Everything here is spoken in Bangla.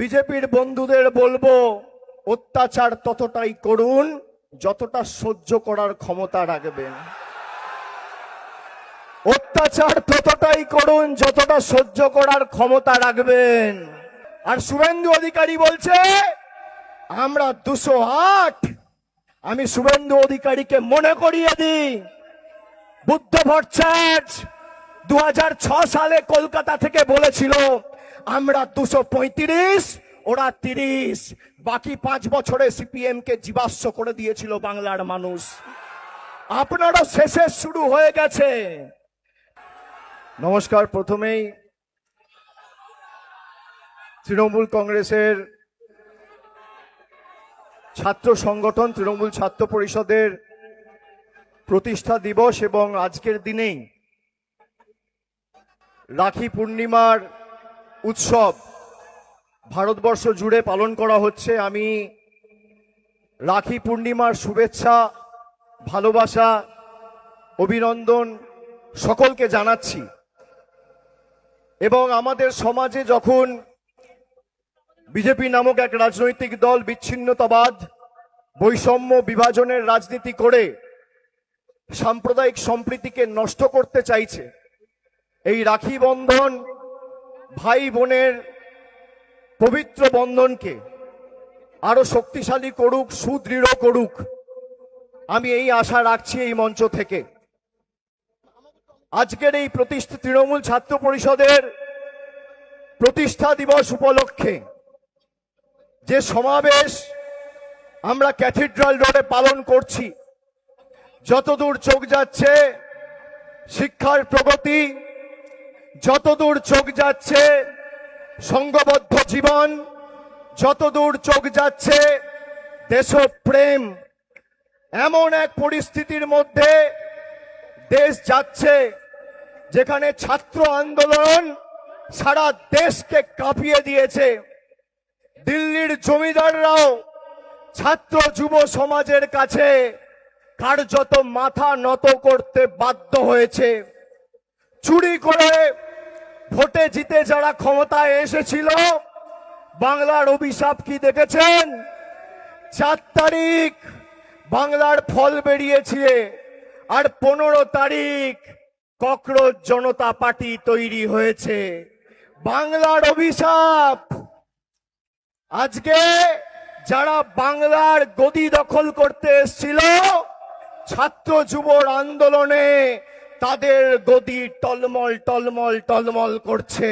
বিজেপির বন্ধুদের বলবো, অত্যাচার ততটাই করুন যতটা সহ্য করার ক্ষমতা রাখবেন। অত্যাচার ততটাই করুন যতটা সহ্য করার ক্ষমতা রাখবেন। আর শুভেন্দু অধিকারী বলছে আমরা 208। আমি শুভেন্দু অধিকারীকে মনে করিয়ে দিই, বুদ্ধ ভট্টাচার্য 2006 সালে কলকাতা থেকে বলেছিল আমরা 235, ওরা 30। বাকি 5 বছরে সিপিএম কে জীবাশ্ম করে দিয়েছিল বাংলার মানুষ। আপনারও শেষে শুরু হয়ে গেছে। নমস্কার। প্রথমেই তৃণমূল কংগ্রেসের ছাত্র সংগঠন তৃণমূল ছাত্র পরিষদের প্রতিষ্ঠা দিবস এবং আজকের দিনেই রাখি পূর্ণিমার উৎসব ভারতবর্ষ জুড়ে পালন করা হচ্ছে। আমি রাখি পূর্ণিমার শুভেচ্ছা, ভালোবাসা, অভিনন্দন সকলকে জানাচ্ছি। এবং আমাদের সমাজে যখন বিজেপি নামক এক রাজনৈতিক দল বিচ্ছিন্নতাবাদ, বৈষম্য, বিভাজনের রাজনীতি করে সাম্প্রদায়িক সম্প্রীতিকে নষ্ট করতে চাইছে, এই রাখি বন্ধন ভাই বোনের পবিত্র বন্ধনকে আরো শক্তিশালী করুক, সুদৃঢ় করুক, আমি এই আশা রাখছি এই মঞ্চ থেকে। আজকের এই তৃণমূল ছাত্র পরিষদের প্রতিষ্ঠা দিবস উপলক্ষে যে সমাবেশ আমরা ক্যাথিড্রাল রোডে পালন করছি, যতদূর চোখ যাচ্ছে শিক্ষার প্রগতি, যতদূর চোখ যাচ্ছে সংঘবদ্ধ জীবন, যতদূর চোখ যাচ্ছে দেশপ্রেম, এমন এক পরিস্থিতির মধ্যে দেশ যাচ্ছে যেখানে ছাত্র আন্দোলন সারা দেশকে কাঁপিয়ে দিয়েছে। দিল্লির জমিদাররাও ছাত্র যুব সমাজের কাছে কার্যত মাথা নত করতে বাধ্য হয়েছে। চুরি করে ভোটে জিতে যারা ক্ষমতায় এসেছিল, বাংলার অভিশাপ কি দেখেছেন? 4 তারিখ বাংলার ফল বেরিয়েছে, আর 15 তারিখ ককরোচ জনতা পার্টি তৈরি হয়েছে। বাংলার অভিশাপ। আজকে যারা বাংলার গদি দখল করতে এসেছিল ছাত্র যুবর আন্দোলনে, তাদের গদি টলমল টলমল টলমল করছে।